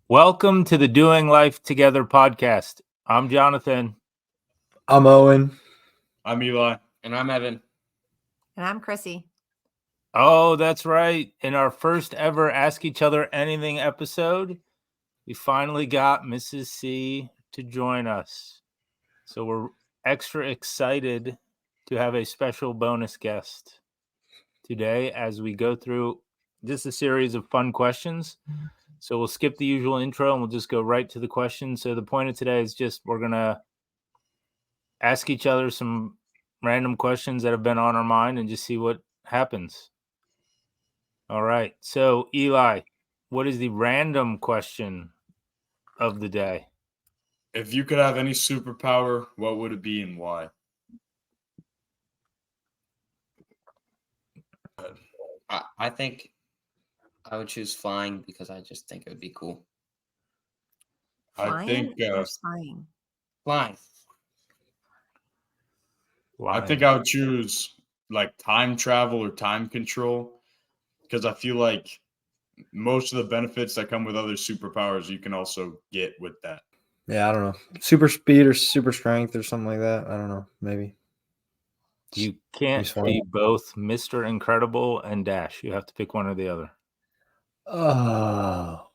Welcome to the Doing Life Together podcast. I'm Jonathan. I'm Owen. I'm Eli. And I'm Evan. And I'm Chrissy. Oh, that's right. In our first ever Ask Each Other Anything episode, we finally got Mrs. C to join us. So we're extra excited to have a special bonus guest today as we go through just a series of fun questions. So we'll skip the usual intro and we'll just go right to the questions. So the point of today is just we're going to ask each other some random questions that have been on our mind and just see what happens. All right. So, Eli, what is the random question of the day? If you could have any superpower, what would it be and why? I think I would choose flying because I just think it would be cool. I think or spying? Flying. I think I would choose like time travel or time control because I feel like most of the benefits that come with other superpowers you can also get with that. Yeah, I don't know. Super speed or super strength or something like that. I don't know. Maybe. You can't be both Mr. Incredible and Dash. You have to pick one or the other. Oh.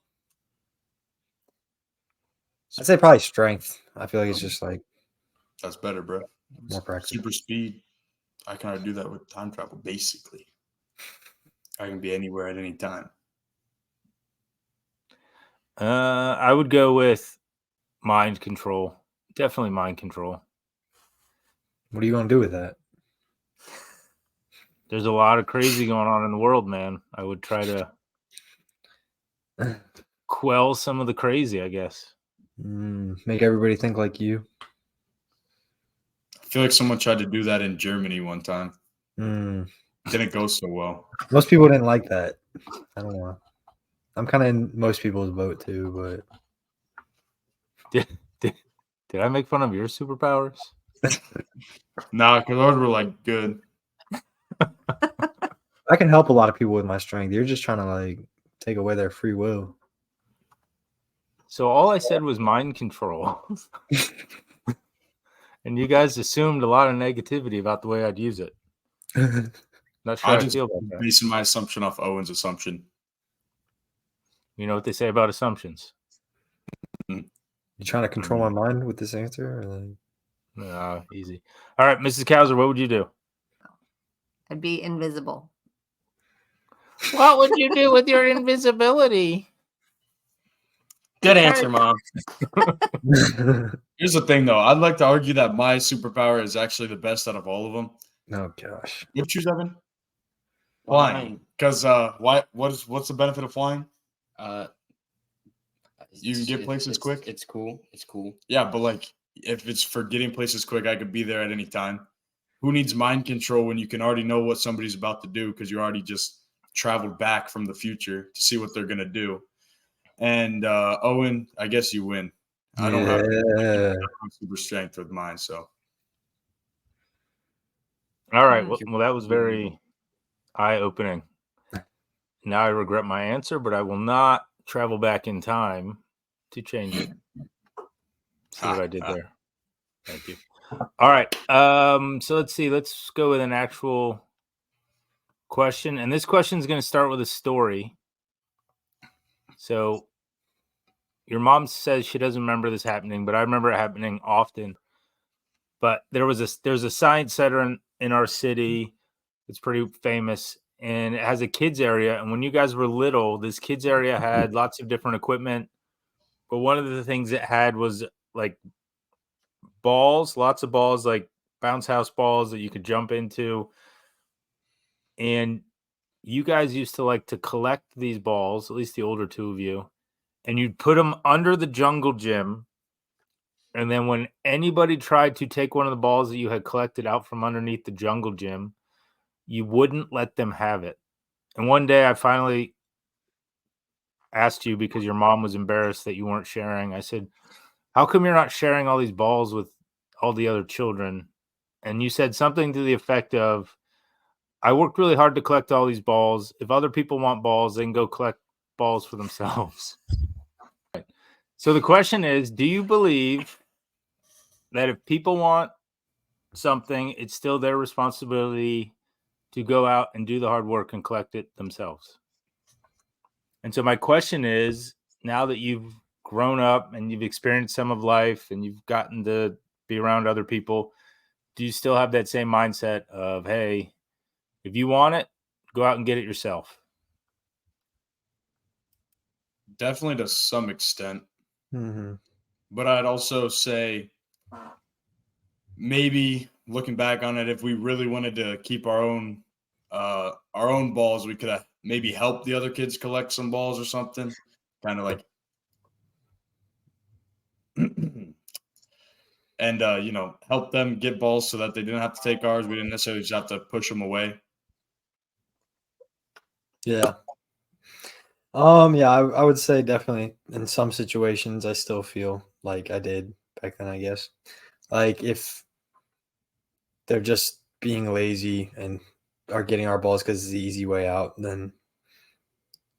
I'd say probably strength. I feel like it's just like That's better, bro. more practical. Super speed. I can do that with time travel, basically. I can be anywhere at any time. I would go with mind control. Definitely mind control. What are you going to do with that? There's a lot of crazy going on in the world, man. I would try to quell some of the crazy, I guess. Make everybody think like you. I feel like someone tried to do that in Germany one time. Didn't go so well. Most people didn't like that. I don't know. I'm kind of in most people's boat too, but did I make fun of your superpowers? Nah, because ours were like good. I can help a lot of people with my strength. You're just trying to like take away their free will. So all I said was mind control. And you guys assumed a lot of negativity about the way I'd use it. Not sure I I just feel about that. basing my assumption off Owen's assumption. You know what they say about assumptions? You trying to control my mind with this answer? Or like... No, easy. All right, Mrs. Kauser, what would you do? I'd be invisible. What would you do with your invisibility? Good answer, Mom. Here's the thing, though. I'd like to argue that my superpower is actually the best out of all of them. Oh gosh. You choose, Evan? Flying. Because what's the benefit of flying? You can get places quick. It's cool. It's cool. Yeah, but like if it's for getting places quick, I could be there at any time. Who needs mind control when you can already know what somebody's about to do because you already just traveled back from the future to see what they're gonna do? And Owen, I guess you win. I don't have super strength with mine, so. All right. Well, that was very eye-opening. Now I regret my answer, but I will not travel back in time to change it. See what I did there. Thank you. All right. So let's see. Let's go with an actual question. And this question is going to start with a story. So your mom says she doesn't remember this happening, but I remember it happening often. But there's a science center in our city. It's pretty famous, and it has a kids area. And when you guys were little, this kids area had lots of different equipment. But one of the things it had was like balls, lots of balls, like bounce house balls that you could jump into. And you guys used to like to collect these balls, at least the older two of you, and you'd put them under the jungle gym. And then when anybody tried to take one of the balls that you had collected out from underneath the jungle gym, you wouldn't let them have it. And one day I finally asked you because your mom was embarrassed that you weren't sharing. I said, how come you're not sharing all these balls with all the other children? And you said something to the effect of, I worked really hard to collect all these balls. If other people want balls, they can go collect balls for themselves. So the question is, do you believe that if people want something, it's still their responsibility to go out and do the hard work and collect it themselves? And so my question is, now that you've grown up and you've experienced some of life and you've gotten to be around other people, do you still have that same mindset of, hey, if you want it, go out and get it yourself? Definitely to some extent. Mm-hmm. But I'd also say maybe looking back on it, if we really wanted to keep our own balls, we could have maybe helped the other kids collect some balls or something. Kind of like and help them get balls so that they didn't have to take ours. We didn't necessarily just have to push them away. Yeah. I would say definitely in some situations I still feel like I did back then, I guess. Like if they're just being lazy and are getting our balls because it's the easy way out, then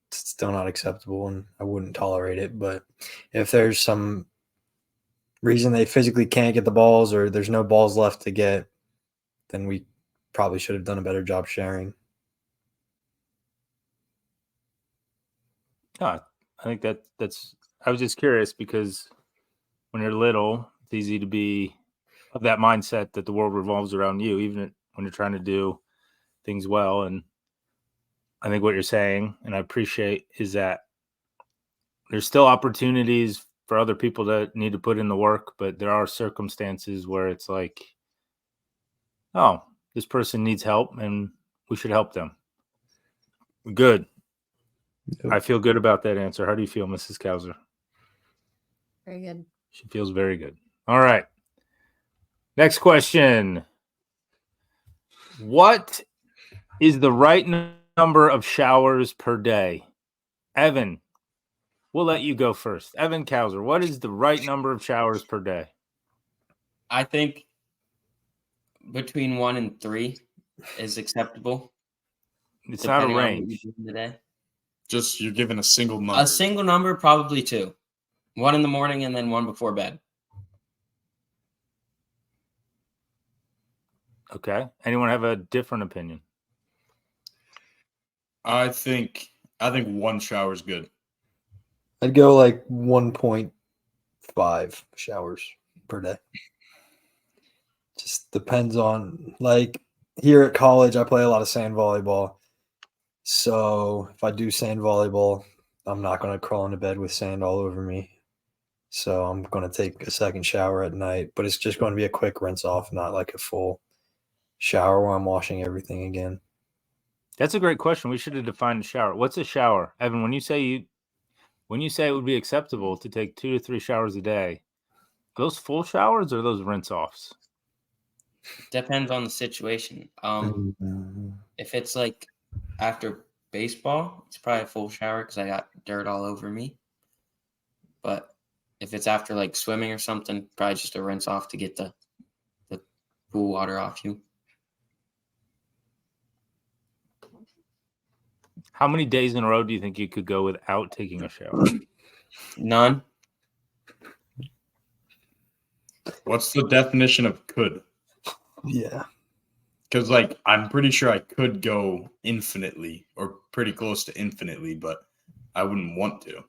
it's still not acceptable and I wouldn't tolerate it. But if there's some reason they physically can't get the balls or there's no balls left to get, then we probably should have done a better job sharing. I think that's. I was just curious because when you're little, it's easy to be of that mindset that the world revolves around you, even when you're trying to do things well. And I think what you're saying, and I appreciate, is that there's still opportunities for other people that need to put in the work, but there are circumstances where it's like, oh, this person needs help and we should help them. Good. Yep. I feel good about that answer. How do you feel, Mrs. Kauser? Very good. She feels very good. All right. Next question. What is the right number of showers per day? Evan, we'll let you go first. Evan Kauser, what is the right number of showers per day? I think between 1 and 3 is acceptable. It's not a depending on what you range. do in the day. Just you're given a single number. A single number, probably 2. 1 in the morning and then 1 before bed. Okay. Anyone have a different opinion? I think 1 shower is good. I'd go like 1.5 showers per day. Just depends on, like, here at college, I play a lot of sand volleyball. So if I do sand volleyball, I'm not going to crawl into bed with sand all over me. So I'm going to take a second shower at night, but it's just going to be a quick rinse off, not like a full shower where I'm washing everything again. That's a great question. We should have defined a shower. What's a shower? Evan, when you say it would be acceptable to take 2 to 3 showers a day, are those full showers or are those rinse offs? Depends on the situation. Mm-hmm. If it's like after baseball, it's probably a full shower because I got dirt all over me. But if it's after like swimming or something, probably just a rinse off to get the pool water off you. How many days in a row do you think you could go without taking a shower? None. What's the definition of could? Yeah. Because, like, I'm pretty sure I could go infinitely or pretty close to infinitely, but I wouldn't want to.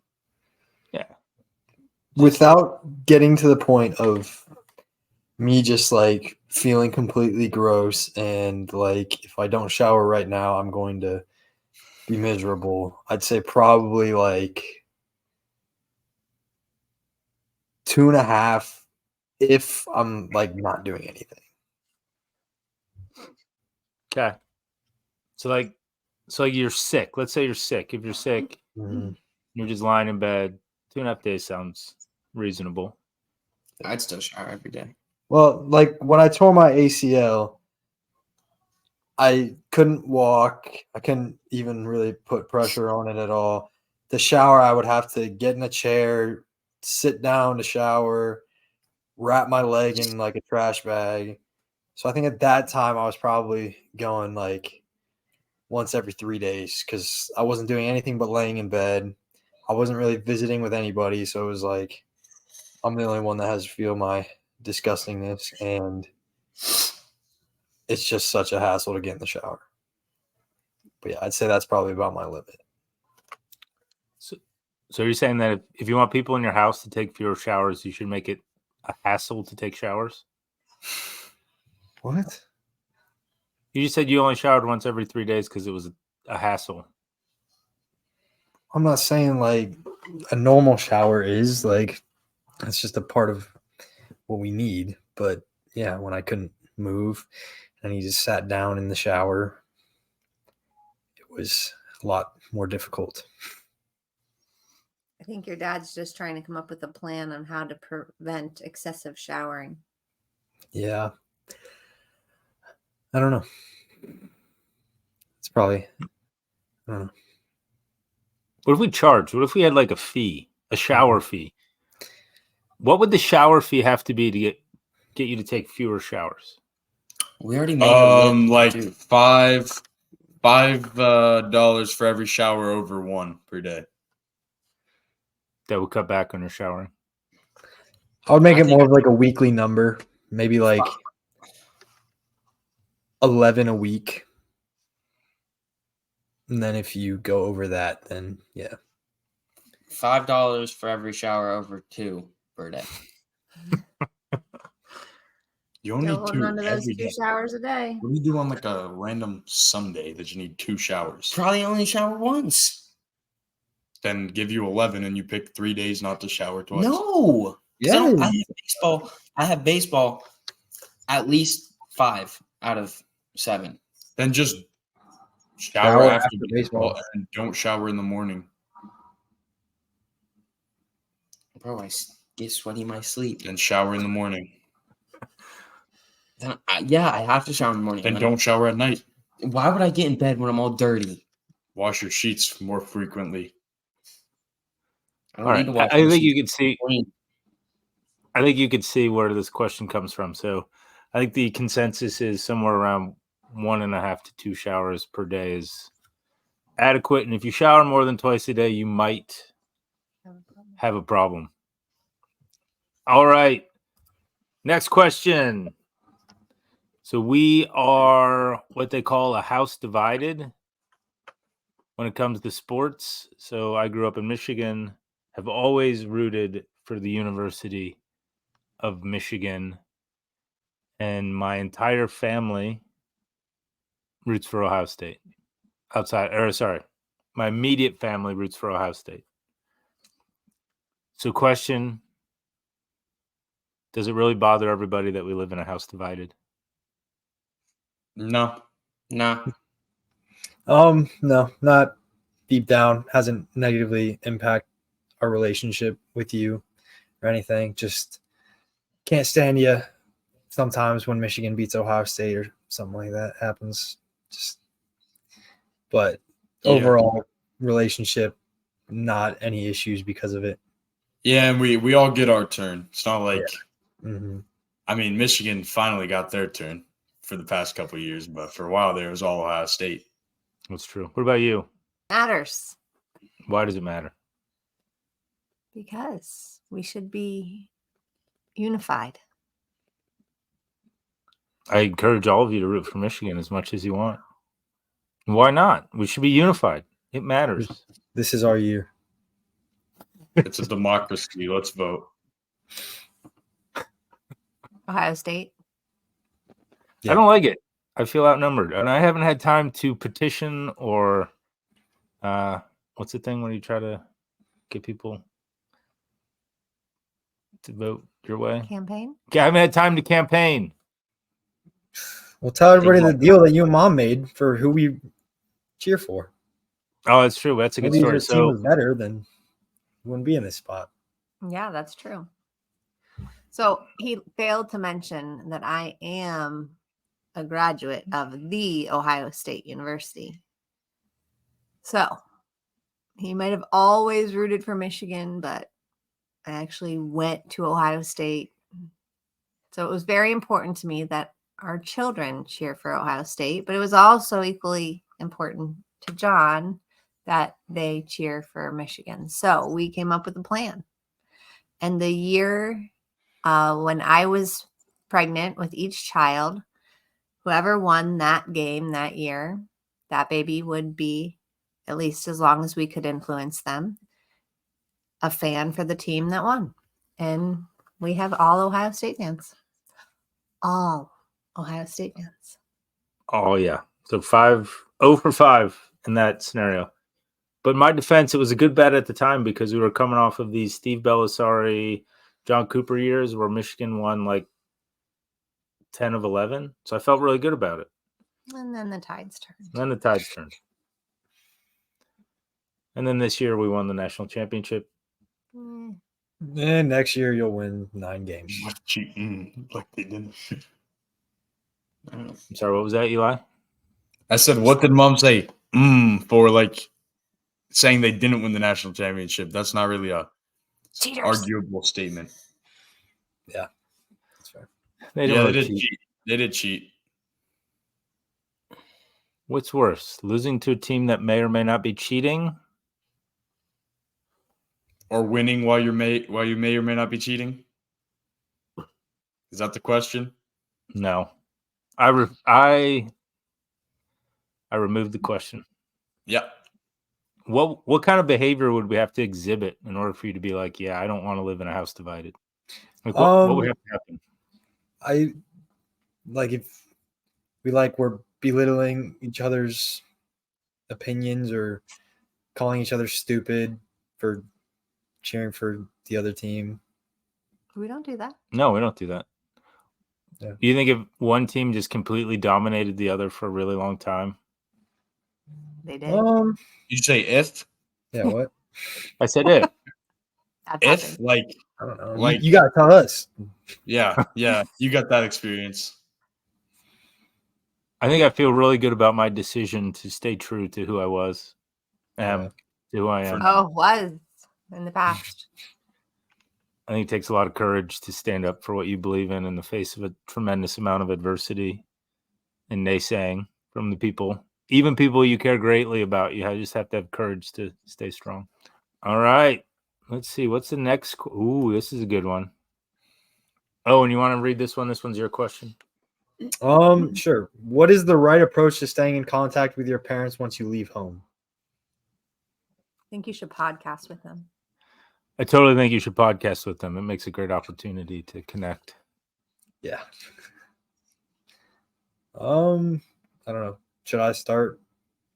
Yeah. Without getting to the point of me just like feeling completely gross and like if I don't shower right now, I'm going to be miserable. I'd say probably like 2.5 if I'm like not doing anything. Okay. So you're sick. Let's say you're sick. If you're sick, Mm-hmm. you're just lying in bed. 2.5 days sounds reasonable. I'd still shower every day. Well, like when I tore my ACL, I couldn't walk. I couldn't even really put pressure on it at all. The shower, I would have to get in a chair, sit down to shower, wrap my leg in like a trash bag. So I think at that time I was probably going like once every 3 days because I wasn't doing anything but laying in bed. I wasn't really visiting with anybody, so it was like I'm the only one that has to feel my disgustingness, and it's just such a hassle to get in the shower. But yeah, I'd say that's probably about my limit. So you're saying that if you want people in your house to take fewer showers, you should make it a hassle to take showers? What? You just said you only showered once every 3 days because it was a hassle. I'm not saying like a normal shower is like it's just a part of what we need. But yeah, when I couldn't move and he just sat down in the shower, it was a lot more difficult. I think your dad's just trying to come up with a plan on how to prevent excessive showering. Yeah. I don't know. It's probably, I don't know. What if we charged? What if we had like a fee, a shower fee? What would the shower fee have to be to get you to take fewer showers? We already made a list, Like dude. $5 for every shower over 1 per day. That would cut back on your showering. I would make I it think more of like a weekly number, maybe like 11 a week. And then if you go over that, then yeah. $5 for every shower over 2 per day. You only Still need holding on to 2 those every 2 day. showers a day. What do you do on like a random Sunday that you need 2 showers? Probably only shower once. Then give you 11 and you pick 3 days not to shower twice. No. 'Cause Yeah. I have baseball at least 5 out of 7. Then just shower after baseball baseball. and don't shower in the morning. Bro, I get sweaty in my sleep. And shower in the morning. Then I have to shower in the morning. Then don't shower at night. Why would I get in bed when I'm all dirty? Wash your sheets more frequently. I All don't right. need to wash I my think you sheets could see. clean. I think you could see where this question comes from. So, I think the consensus is somewhere around 1.5 to 2 showers per day is adequate. And if you shower more than twice a day, you might have a problem. All right. Next question. So we are what they call a house divided when it comes to sports. So I grew up in Michigan, have always rooted for the University of Michigan, and my entire family roots for Ohio State. My immediate family roots for Ohio State. So question, does it really bother everybody that we live in a house divided? No. Nah. No, not deep down. Hasn't negatively impact our relationship with you or anything. Just can't stand you sometimes when Michigan beats Ohio State or something like that happens. But Yeah. overall relationship, not any issues because of it. Yeah, and we all get our turn. It's not like I mean, Michigan finally got their turn for the past couple of years, but for a while there it was all Ohio State. That's true. What about you? Matters Why does it matter? because we should be unified. I encourage all of you to root for Michigan as much as you want. Why not? We should be unified. It matters. This is our year. It's a democracy. Let's vote. Ohio State. Yeah. I don't like it. I feel outnumbered, and I haven't had time to petition or what's the thing when you try to get people to vote your way? Campaign. I haven't had time to campaign. Well, tell everybody the deal that you and Mom made for who we cheer for. Oh, that's true. That's a good Maybe story. if your team was better, then you wouldn't be in this spot. Yeah, that's true. So he failed to mention that I am a graduate of the Ohio State University. So he might have always rooted for Michigan, but I actually went to Ohio State. So it was very important to me that our children cheer for Ohio State, but it was also equally important to John that they cheer for Michigan. So we came up with a plan. And the year when I was pregnant with each child, whoever won that game that year, that baby would be, at least as long as we could influence them, a fan for the team that won. And we have all Ohio State fans. All Ohio State fans. Oh yeah. So 0 for 5 in that scenario. But in my defense, it was a good bet at the time because we were coming off of these Steve Belisari, John Cooper years where Michigan won like 10 of 11. So I felt really good about it. And then the tides turned. And then the tides turned. And then this year we won the national championship. Mm. And next year you'll win 9 games. What cheating like they didn't. I don't know. I'm sorry, what was that, Eli? I said, what did Mom say? For like saying they didn't win the national championship. That's not really a Cheaters. arguable statement. Yeah, that's fair. They Yeah, don't they really did cheat. cheat. They did cheat. What's worse, losing to a team that may or may not be cheating? Or winning while you may or may not be cheating. Is that the question? No. I removed the question. Yeah. What kind of behavior would we have to exhibit in order for you to be like, yeah, I don't want to live in a house divided? Like what would have to happen? I like if we're belittling each other's opinions or calling each other stupid for cheering for the other team. We don't do that. No, we don't do that. Yeah. You think if one team just completely dominated the other for a really long time? They did. You say if? Yeah, what? I said if. That's If? happened. Like, I don't know. Like- You gotta tell us. yeah. You got that experience. I think I feel really good about my decision to stay true to who I was, to who I am. Oh, was in the past. I think it takes a lot of courage to stand up for what you believe in the face of a tremendous amount of adversity and naysaying from the people, even people you care greatly about. You just have to have courage to stay strong. All right. Let's see. What's the next? Ooh, this is a good one. Oh, and you want to read this one? This one's your question. Sure. What is the right approach to staying in contact with your parents once you leave home? I think you should podcast with them. I totally think you should podcast with them. It makes a great opportunity to connect. Yeah. I don't know. Should I start?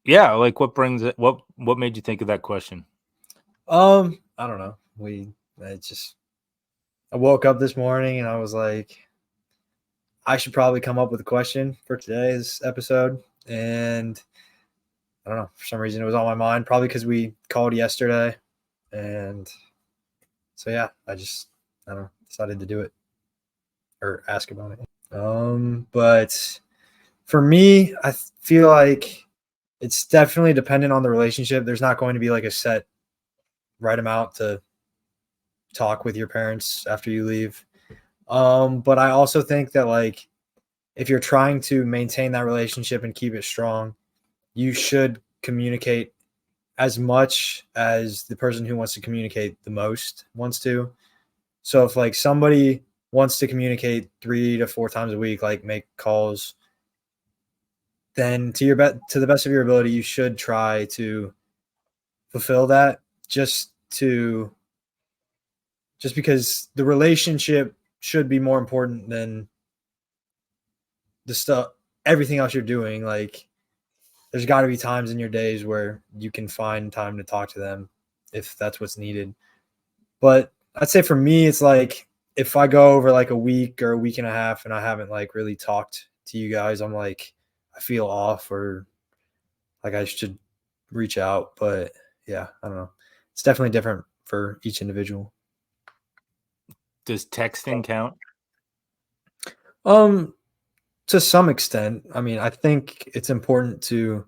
Yeah, like what brings it? What made you think of that question? I don't know. I woke up this morning and I was like, I should probably come up with a question for today's episode. And I don't know, for some reason it was on my mind, probably because we called yesterday. And so, yeah, I don't know, decided to do it or ask about it. But for me, I feel like it's definitely dependent on the relationship. There's not going to be like a set right amount to talk with your parents after you leave. But I also think that like if you're trying to maintain that relationship and keep it strong, you should communicate as much as the person who wants to communicate the most wants to. So if like somebody wants to communicate 3 to 4 times a week, like make calls, then to the best of your ability, you should try to fulfill that just because the relationship should be more important than everything else you're doing. Like there's got to be times in your days where you can find time to talk to them if that's what's needed. But I'd say for me, it's like if I go over like a week or a week and a half and I haven't like really talked to you guys, I'm like, I feel off or like I should reach out. But yeah, I don't know. It's definitely different for each individual. Does texting count? To some extent. I mean, I think it's important to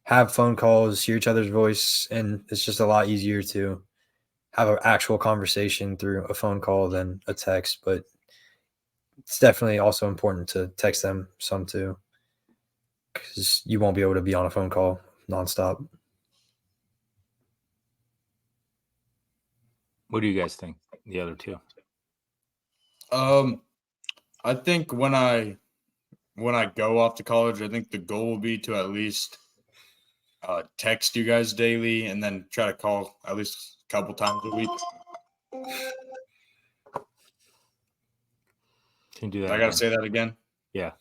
have phone calls, hear each other's voice, and it's just a lot easier to have an actual conversation through a phone call than a text. But it's definitely also important to text them some too. because you won't be able to be on a phone call nonstop. What do you guys think? The other two? I think when I go off to college, I think the goal will be to at least text you guys daily and then try to call at least a couple times a week. Can you do that? I got to again? say that again. Yeah.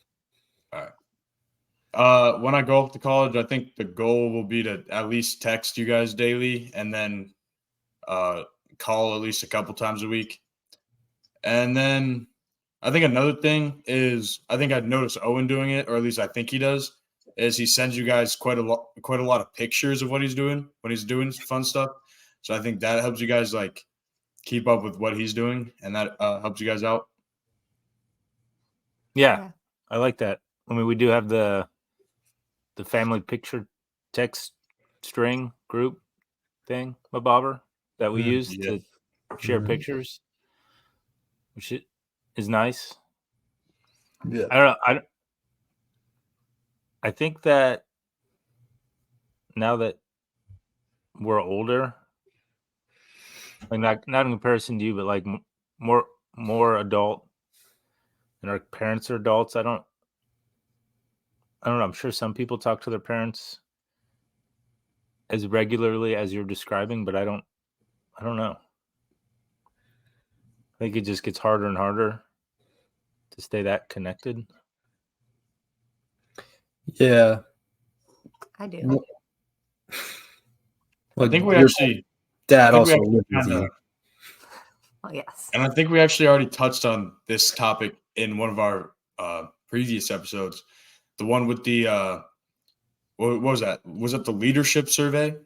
All right. When I go off to college, I think the goal will be to at least text you guys daily and then call at least a couple times a week. And then I think another thing is I think I've noticed Owen doing it, or at least I think he does, is he sends you guys quite a lot of pictures of what he's doing when he's doing fun stuff. So I think that helps you guys like keep up with what he's doing, and that helps you guys out. Yeah, I like that. I mean, we do have the family picture text string group thing, Mabobber, that we use to share Mhm. pictures, which is nice. Yeah. I don't know. I think that now that we're older, like not in comparison to you, but like more adult, and our parents are adults. I don't know. I'm sure some people talk to their parents as regularly as you're describing, but I don't know. I think it just gets harder and harder to stay that connected. Yeah. I do. Well, I think we your actually dad think we also actually lived with kinda- you. Well, yes. And I think we actually already touched on this topic in one of our previous episodes. The one with the what was that? Was it the leadership survey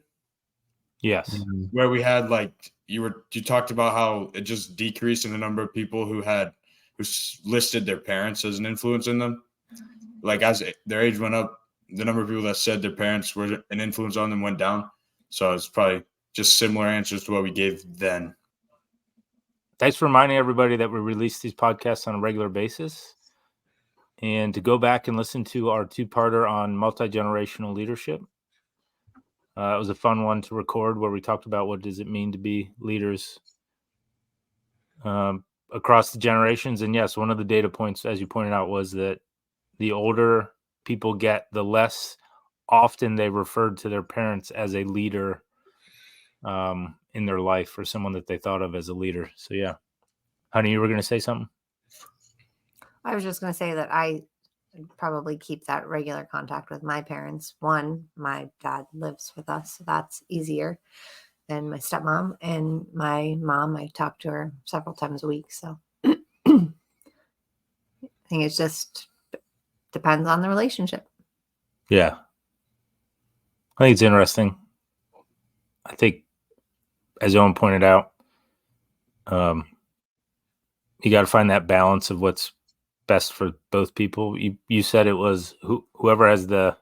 Yes. Mhm. where we had like you talked about how it just decreased in the number of people who listed their parents as an influence in them. Like as their age went up, the number of people that said their parents were an influence on them went down. So it's probably just similar answers to what we gave then. Thanks for reminding everybody that we release these podcasts on a regular basis, and to go back and listen to our two-parter on multi-generational leadership. It was a fun one to record where we talked about what does it mean to be leaders across the generations. And yes, one of the data points, as you pointed out, was that the older people get, the less often they referred to their parents as a leader in their life, or someone that they thought of as a leader. So yeah. Honey, you were going to say something? I was just going to say that I probably keep that regular contact with my parents. One, my dad lives with us, so that's easier. And my stepmom and my mom, I talk to her several times a week. So I think it just depends on the relationship. Yeah. I think it's interesting. I think, as Owen pointed out, you got to find that balance of what's best for both people. You said it was whoever has the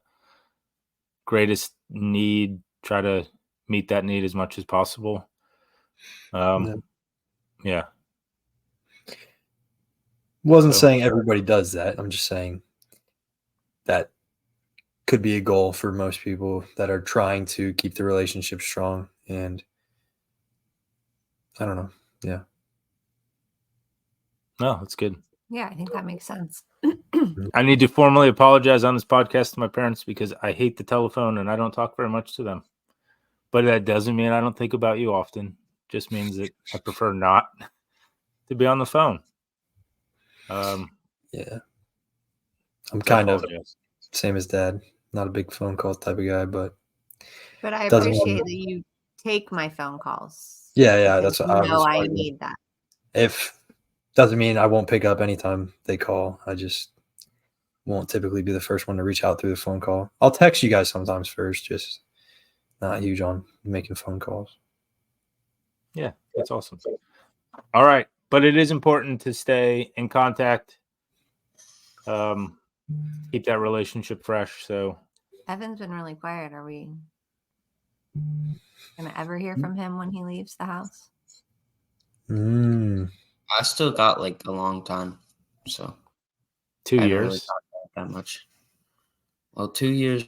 greatest need, try to meet that need as much as possible. Yeah. Wasn't So- saying everybody does that. I'm just saying that could be a goal for most people that are trying to keep the relationship strong. And I don't know. Yeah. No, that's good. Yeah, I think that makes sense. I need to formally apologize on this podcast to my parents because I hate the telephone and I don't talk very much to them. But that doesn't mean I don't think about you often. Just means that I prefer not to be on the phone. Yeah. I'm So I kind of apologize. same as dad. Not a big phone call type of guy, but I Doesn't appreciate mean- that you take my phone calls. yeah, because that's what I you know was I talking about. need that. If doesn't mean I won't pick up anytime they call. I just won't typically be the first one to reach out through the phone call. I'll text you guys sometimes first, just not huge on making phone calls. Yeah, that's awesome. All right. But it is important to stay in contact. Keep that relationship fresh. So Evan's been really quiet. Are we gonna ever hear from him when he leaves the house? I still got like a long time, so 2 I haven't really years. talked about it that much. Well, 2 years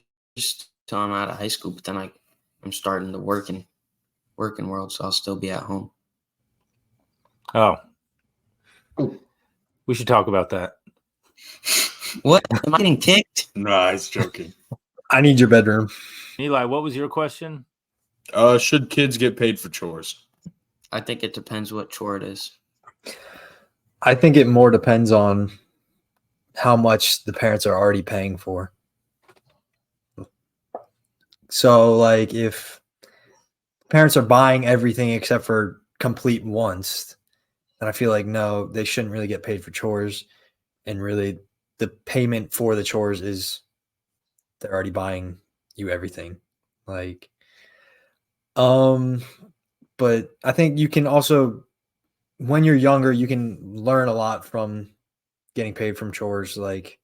till I'm out of high school, but then I'm starting the working world, so I'll still be at home. Oh, we should talk about that. What? Am I getting kicked? Nah, he's joking. I need your bedroom. Eli, what was your question? Should kids get paid for chores? I think it depends what chore it is. I think it more depends on how much the parents are already paying for. So, like, if parents are buying everything except for complete once, then I feel like no, they shouldn't really get paid for chores. And really, the payment for the chores is they're already buying you everything. Like, but I think you can also, when you're younger, you can learn a lot from getting paid from chores, like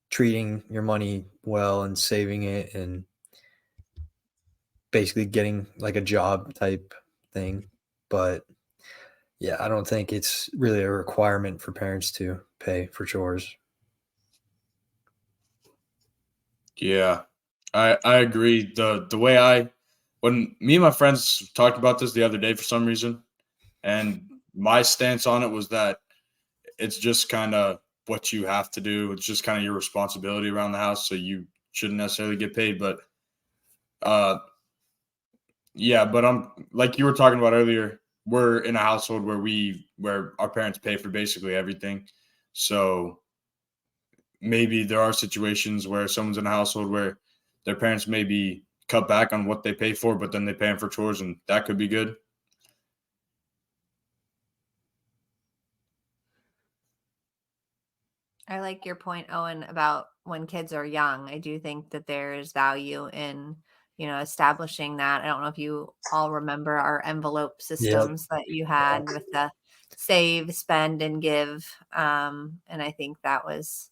treating your money well and saving it and basically getting like a job type thing. But yeah, I don't think it's really a requirement for parents to pay for chores. Yeah, I agree. The way when me and my friends talked about this the other day for some reason, and my stance on it was that it's just kind of what you have to do. It's just kind of your responsibility around the house, so you shouldn't necessarily get paid. But yeah, but I'm like you were talking about earlier. We're in a household where our parents pay for basically everything. So maybe there are situations where someone's in a household where their parents maybe cut back on what they pay for, but then they pay them for chores, and that could be good. I like your point, Owen, about when kids are young. I do think that there is value in, establishing that. I don't know if you all remember our envelope systems that you had with the save, spend, and give. And I think that was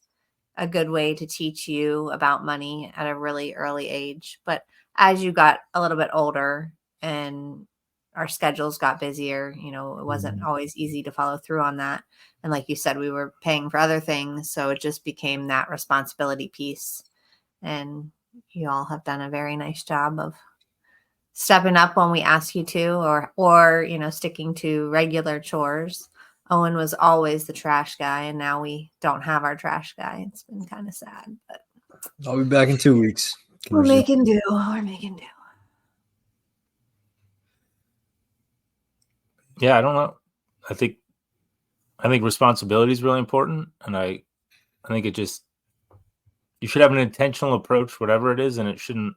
a good way to teach you about money at a really early age. But as you got a little bit older and our schedules got busier, it wasn't always easy to follow through on that. And like you said, we were paying for other things. So it just became that responsibility piece. And you all have done a very nice job of stepping up when we ask you to, or sticking to regular chores. Owen was always the trash guy, and now we don't have our trash guy. It's been kind of sad, but I'll be back in 2 weeks. we're making do. We're making do. Yeah, I don't know. I think responsibility is really important, and I think you should have an intentional approach, whatever it is, and it shouldn't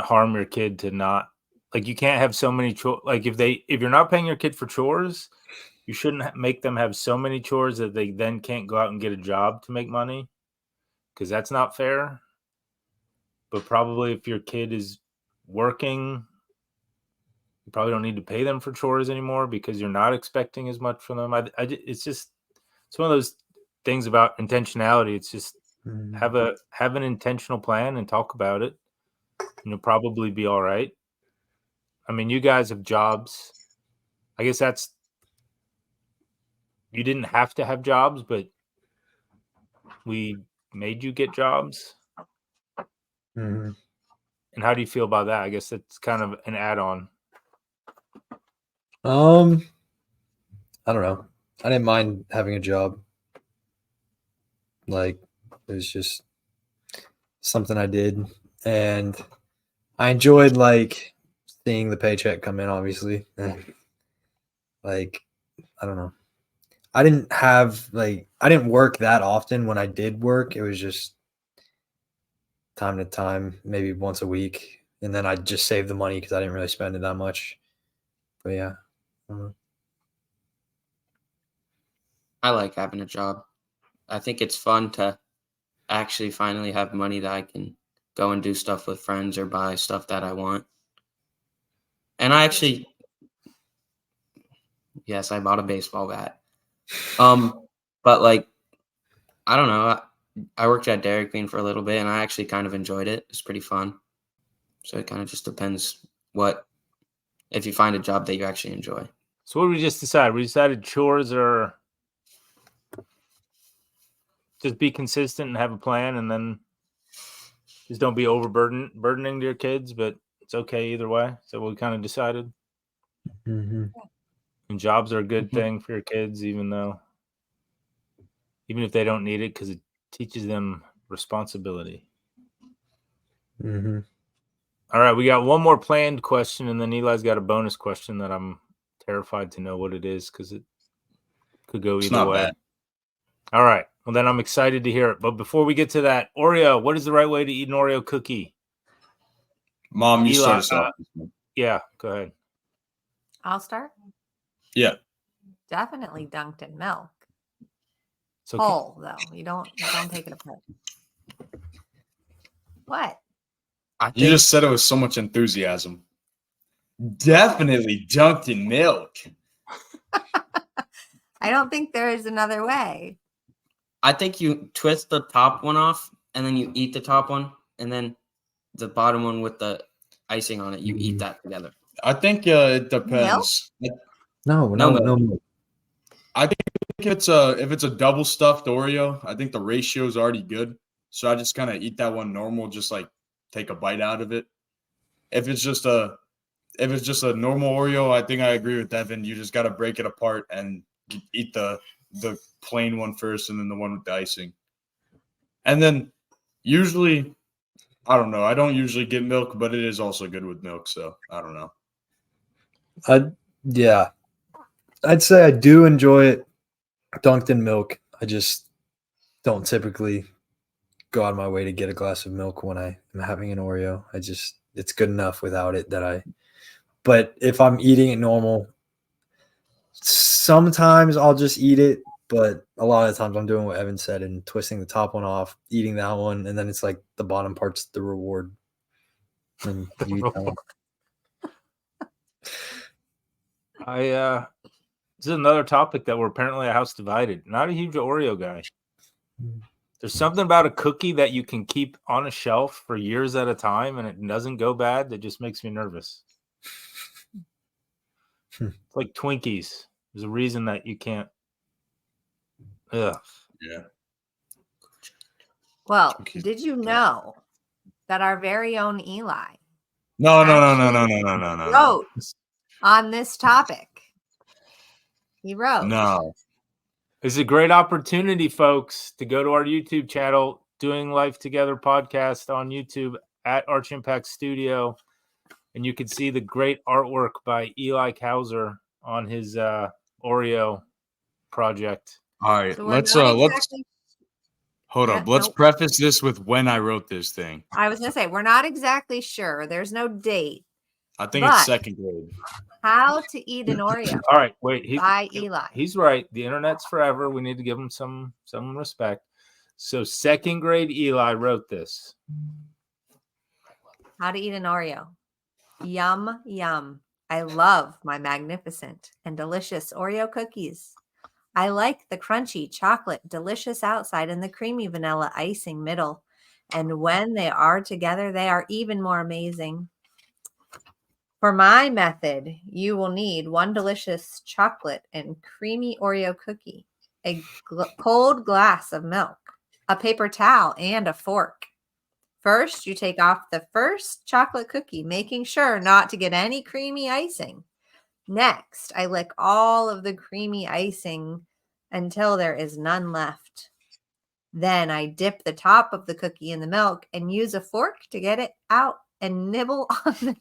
harm your kid to not, like, you can't have so many chores. Like, if you're not paying your kid for chores, you shouldn't make them have so many chores that they then can't go out and get a job to make money, because that's not fair. But probably if your kid is working, you probably don't need to pay them for chores anymore because you're not expecting as much from them. It's one of those things about intentionality. It's just have an intentional plan and talk about it, and you'll probably be all right. I mean, you guys have jobs. I guess you didn't have to have jobs, but we made you get jobs. Mm-hmm. And how do you feel about that? I guess it's kind of an add-on. I don't know. I didn't mind having a job. Like, it was just something I did, and I enjoyed like seeing the paycheck come in, obviously. Like, I don't know. I didn't work that often. When I did work, it was just time to time, maybe once a week. And then I'd just save the money because I didn't really spend it that much. But yeah. I like having a job. I think it's fun to actually finally have money that I can go and do stuff with friends or buy stuff that I want. And yes, I bought a baseball bat. But like, I don't know. I worked at Dairy Queen for a little bit and I actually kind of enjoyed it. It's pretty fun. So it kind of just depends if you find a job that you actually enjoy. So what did we just decide? We decided chores are just be consistent and have a plan, and then just don't be burdening to your kids. But it's okay either way. So we kind of decided. Mm-hmm. And jobs are a good Mhm. thing for your kids, even if they don't need it, because it teaches them responsibility. Mm-hmm. All right, we got one more planned question, and then Eli's got a bonus question that I'm terrified to know what it is because it could go It's either not way. bad. All right, well then I'm excited to hear it. But before we get to that, Oreo, what is the right way to eat an Oreo cookie? Mom, you Eli, start us off. Yeah, go ahead. I'll start. Yeah. Definitely dunked in milk. So Whole though. You don't take it apart. What? I You think just said it with so much enthusiasm. Definitely dunked in milk. I don't think there is another way. you twist the top one off and then you eat the top one and then the bottom one with the icing on it. You eat that together. I think it depends. No. I think if it's a double stuffed Oreo, I think the ratio is already good. So I just kind of eat that one normal, just like take a bite out of it. If it's just a normal Oreo, I think I agree with Devin. You just got to break it apart and eat the plain one first, and then the one with the icing. And then usually, I don't know. I don't usually get milk, but it is also good with milk. So I don't know. I'd say I do enjoy it dunked in milk. I just don't typically go out of my way to get a glass of milk when I am having an Oreo. It's good enough without it but if I'm eating it normal, sometimes I'll just eat it, but a lot of the times I'm doing what Evan said and twisting the top one off, eating that one, and then it's like the bottom part's the reward. And you eat that one. This is another topic that we're apparently a house divided. Not a huge Oreo guy. There's something about a cookie that you can keep on a shelf for years at a time and it doesn't go bad that just makes me nervous. It's like Twinkies. There's a reason that you can't. Ugh. Yeah. Well, Okay. did you know that our very own Eli No. wrote on this topic? He wrote. No. It's a great opportunity, folks, to go to our YouTube channel, Doing Life Together podcast on YouTube at Arch Impact Studio. And you can see the great artwork by Eli Kauser on his Oreo project. All right. So we're Let's not let's exactly- hold Yeah, up. Let's nope. preface this with when I wrote this thing. I was going to say, we're not exactly sure. There's no date. I think But- it's second grade. How to eat an Oreo All right, wait. by Eli. He's right. The internet's forever. We need to give him some respect. So second grade Eli wrote this. How to eat an Oreo. Yum, yum. I love my magnificent and delicious Oreo cookies. I like the crunchy chocolate, delicious outside and the creamy vanilla icing middle. And when they are together, they are even more amazing. For my method, you will need one delicious chocolate and creamy Oreo cookie, a cold glass of milk, a paper towel, and a fork. First, you take off the first chocolate cookie, making sure not to get any creamy icing. Next, I lick all of the creamy icing until there is none left. Then I dip the top of the cookie in the milk and use a fork to get it out and nibble on the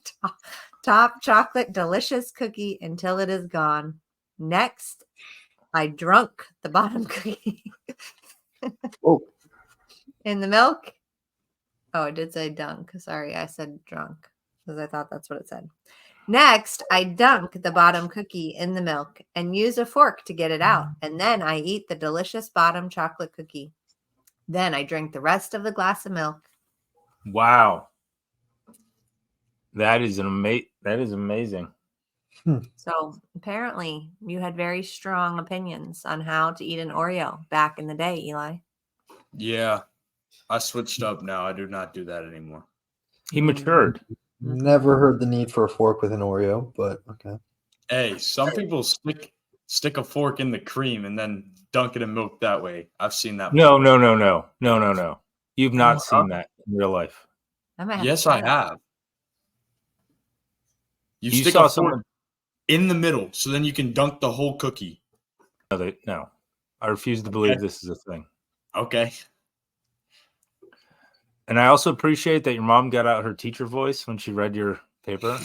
top chocolate delicious cookie until it is gone. Next, I drunk the bottom cookie Oh, in the milk. Oh, it did say dunk. Sorry, I said drunk because I thought that's what it said. Next, I dunk the bottom cookie in the milk and use a fork to get it out. And then I eat the delicious bottom chocolate cookie. Then I drink the rest of the glass of milk. Wow. That is amazing. So apparently you had very strong opinions on how to eat an Oreo back in the day, Eli. Yeah. I switched up now. I do not do that anymore. He matured. never heard the need for a fork with an Oreo, but okay. Hey, some people stick stick a fork in the cream and then dunk it in milk that way. I've seen that. No. before. You've not seen that in real life. I might have to Yes, try I that. have. You You stick saw a fork someone. in the middle, so then you can dunk the whole cookie. No, I refuse to believe Okay. this is a thing. Okay. And I also appreciate that your mom got out her teacher voice when she read your paper.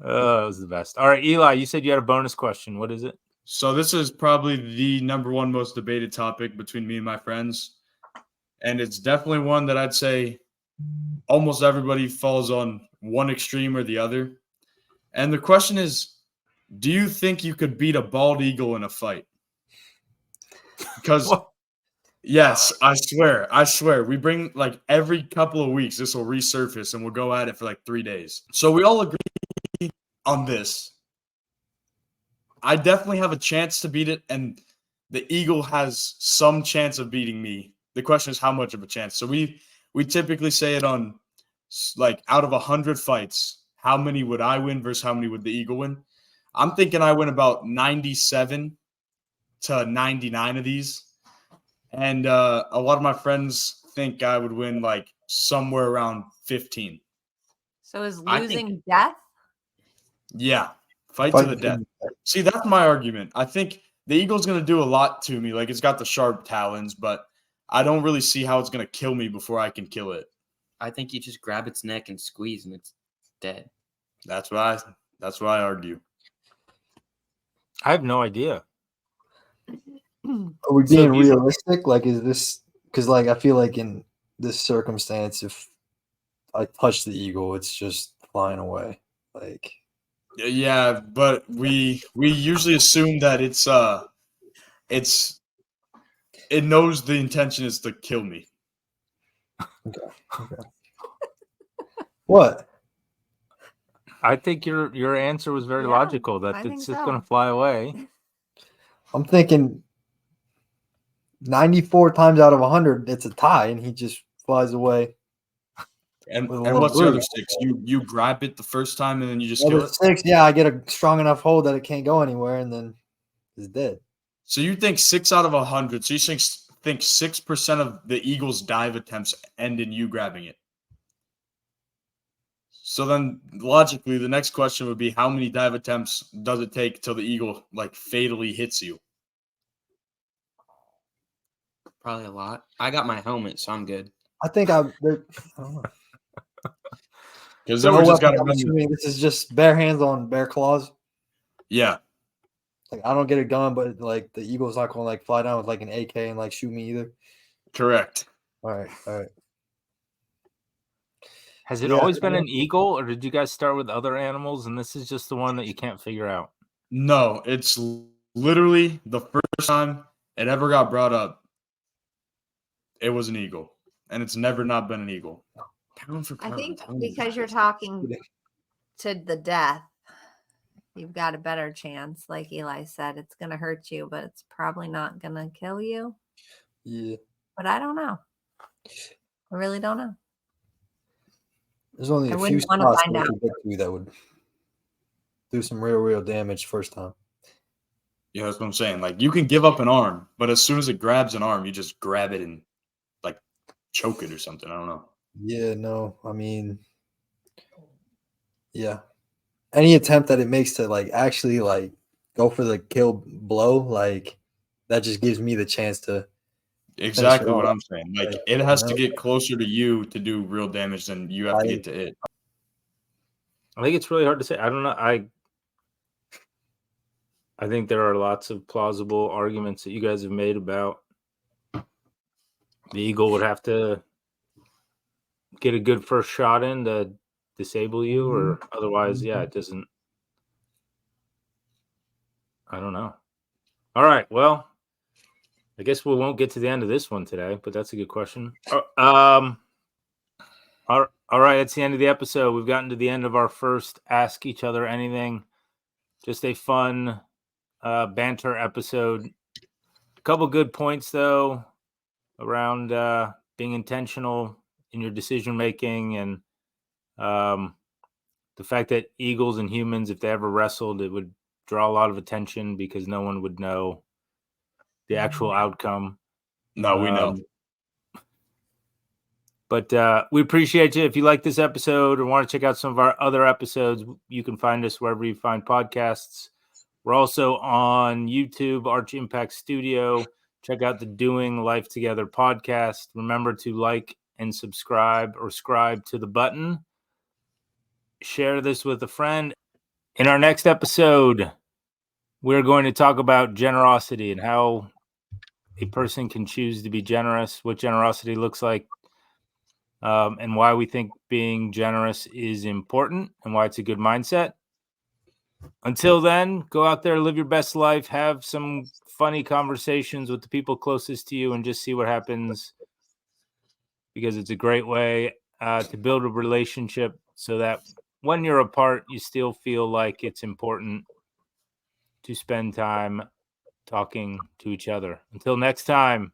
Oh, it was the best. All right, Eli, you said you had a bonus question. What is it? So this is probably the number one most debated topic between me and my friends. And it's definitely one that I'd say almost everybody falls on one extreme or the other. And the question is, do you think you could beat a bald eagle in a fight? Because What? yes, I swear. We bring like every couple of weeks, this will resurface and we'll go at it for like 3 days. So we all agree on this. I definitely have a chance to beat it, and the eagle has some chance of beating me. The question is how much of a chance. So we typically say it on like out of 100 fights, how many would I win versus how many would the eagle win? I'm thinking I win about 97 to 99 of these. And a lot of my friends think I would win like somewhere around 15. So is I think- losing death? Yeah. Fight Fight to the to death. the See, that's my argument. I think the eagle's going to do a lot to me. Like, it's got the sharp talons, but I don't really see how it's going to kill me before I can kill it. I think you just grab its neck and squeeze, and it's dead. That's why I argue. I have no idea. Are we So being these- realistic? Like, is this because, like, I feel like in this circumstance, if I touch the eagle, it's just flying away. Like, Yeah, but we usually assume that it knows the intention is to kill me. what? I think your answer was very Yeah, logical. That I it's think just so. going to fly away. I'm thinking 94 times out of 100, it's a tie, and he just flies away. And With a and little what's the other bruise. 6? You grab it the first time and then you just Other kill it? 6, yeah, I get a strong enough hold that it can't go anywhere, and then it's dead. So you think 6 out of 100. So you think 6% of the eagle's dive attempts end in you grabbing it. So then logically the next question would be how many dive attempts does it take till the eagle like fatally hits you? Probably a lot. I got my helmet, so I'm good. I think I don't know. Because then No we just got weapon, to I'm remember. assuming this is just bare hands on bare claws. Yeah. Like, I don't get a gun, but like the eagle's not going to like fly down with like an AK and like shoot me either. Correct. All right. Has it Yeah, always been yeah. an eagle, or did you guys start with other animals and this is just the one that you can't figure out? No, it's literally the first time it ever got brought up. It was an eagle, and it's never not been an eagle. Pound for I pound. think tell me because about you're it. talking to the death, you've got a better chance. Like Eli said, it's going to hurt you, but it's probably not going to kill you. Yeah. But I don't know. I really don't know. There's only I a few wouldn't wanna spots find that out. you get to that would do some real damage first time. Yeah, that's what I'm saying. Like you can give up an arm, but as soon as it grabs an arm, you just grab it and like choke it or something. I don't know. Yeah, no, I mean, yeah. Any attempt that it makes to like actually like go for the kill blow, like that just gives me the chance to. Exactly what off. I'm saying. Like Like, it has you to know? get closer to you to do real damage than you have to get to it. I think it's really hard to say. I don't know. I think there are lots of plausible arguments that you guys have made about the eagle would have to get a good first shot in to disable you, or otherwise, yeah, it doesn't. I don't know. All right. Well, I guess we won't get to the end of this one today, but that's a good question. All right. It's the end of the episode. We've gotten to the end of our first Ask Each Other Anything. Just a fun banter episode. A couple good points, though, around being intentional in your decision making and the the fact that eagles and humans, if they ever wrestled, it would draw a lot of attention because no one would know the actual outcome. No, we know. But we appreciate you. If you like this episode or want to check out some of our other episodes, you can find us wherever you find podcasts. We're also on YouTube, Arch Impact Studio. Check out the Doing Life Together podcast. Remember to like and subscribe or scribe to the button. Share this with a friend. In our next episode, we're going to talk about generosity and how a person can choose to be generous, what generosity looks like, and why we think being generous is important and why it's a good mindset. Until then, go out there, live your best life, have some funny conversations with the people closest to you, and just see what happens, because it's a great way to build a relationship so that when you're apart, you still feel like it's important to spend time talking to each other. Until next time.